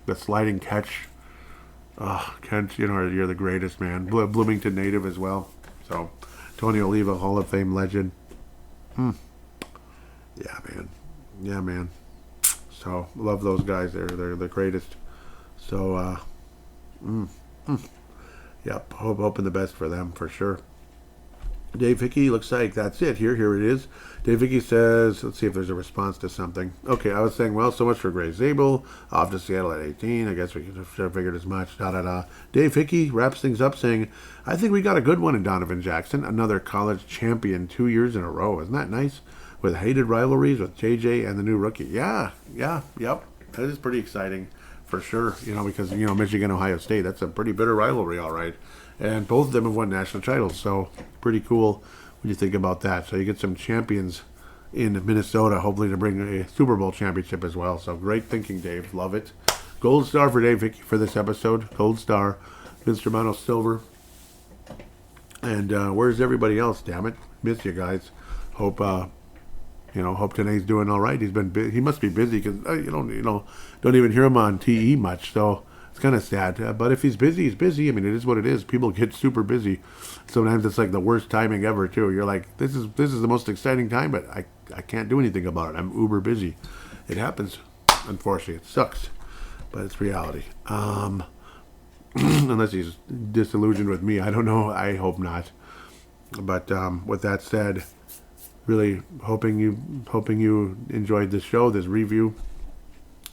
the sliding catch. Kent, you're the greatest, man. Bloomington native as well. So, Tony Oliva, Hall of Fame legend. Yeah, man. So, love those guys. They're the greatest. So, yep, hoping the best for them, for sure. Dave Hickey, looks like that's it. Here it is. Dave Hickey says, let's see if there's a response to something. Okay, I was saying, well, so much for Gray Zabel. Off to Seattle at 18. I guess we could have figured as much. Dave Hickey wraps things up saying, I think we got a good one in Donovan Jackson. Another college champion 2 years in a row. Isn't that nice? With hated rivalries with JJ and the new rookie. Yep. That is pretty exciting. For sure, because, Michigan, Ohio State, that's a pretty bitter rivalry, all right. And both of them have won national titles, so pretty cool when you think about that. So you get some champions in Minnesota, hopefully to bring a Super Bowl championship as well. So great thinking, Dave. Love it. Gold star for Dave Hickey for this episode. Gold star. Vince Germano, silver. And where's everybody else, damn it? Miss you guys. Hope Tanae's doing all right. He must be busy because don't even hear him on TE much. So it's kind of sad. But if he's busy, he's busy. I mean, it is what it is. People get super busy. Sometimes it's like the worst timing ever too. You're like, this is the most exciting time, but I can't do anything about it. I'm uber busy. It happens. Unfortunately, it sucks, but it's reality. Unless he's disillusioned with me, I don't know. I hope not. But with that said, really hoping you enjoyed this show, this review.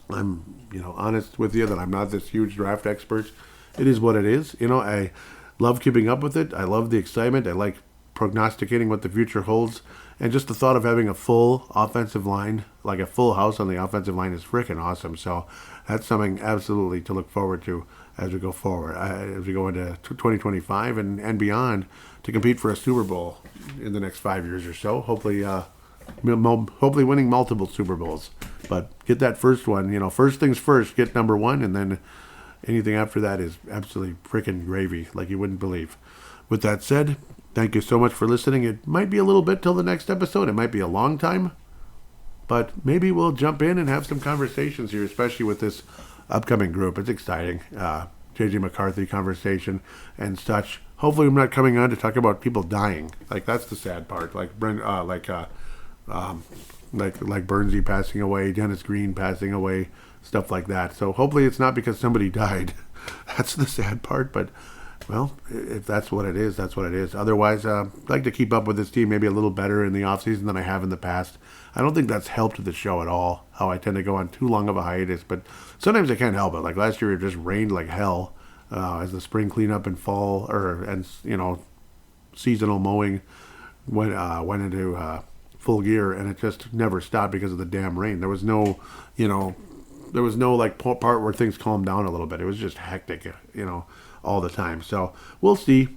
I'm, honest with you that I'm not this huge draft expert. It is what it is. I love keeping up with it. I love the excitement. I like prognosticating what the future holds. And just the thought of having a full offensive line, like a full house on the offensive line, is freaking awesome. So that's something absolutely to look forward to as we go forward, as we go into 2025 and beyond, to compete for a Super Bowl in the next 5 years or so. Hopefully winning multiple Super Bowls. But get that first one. First things first, get number one, and then anything after that is absolutely freaking gravy, like you wouldn't believe. With that said, thank you so much for listening. It might be a little bit till the next episode. It might be a long time. But maybe we'll jump in and have some conversations here, especially with this upcoming group. It's exciting. JJ McCarthy conversation and such. Hopefully, I'm not coming on to talk about people dying. Like, that's the sad part. Like Bernsey passing away, Dennis Green passing away, stuff like that. So hopefully, it's not because somebody died. That's the sad part. But well, if that's what it is, that's what it is. Otherwise, I'd like to keep up with this team maybe a little better in the offseason than I have in the past. I don't think that's helped the show at all, how I tend to go on too long of a hiatus. But sometimes I can't help it. Like last year, it just rained like hell as the spring cleanup and fall, seasonal mowing went into full gear, and it just never stopped because of the damn rain. There was no, like part where things calmed down a little bit. It was just hectic, all the time. So we'll see.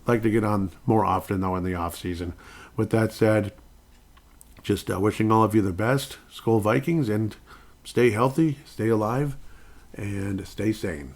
Like to get on more often though in the off season. With that said, just wishing all of you the best. Skol Vikings, and stay healthy, stay alive, and stay sane.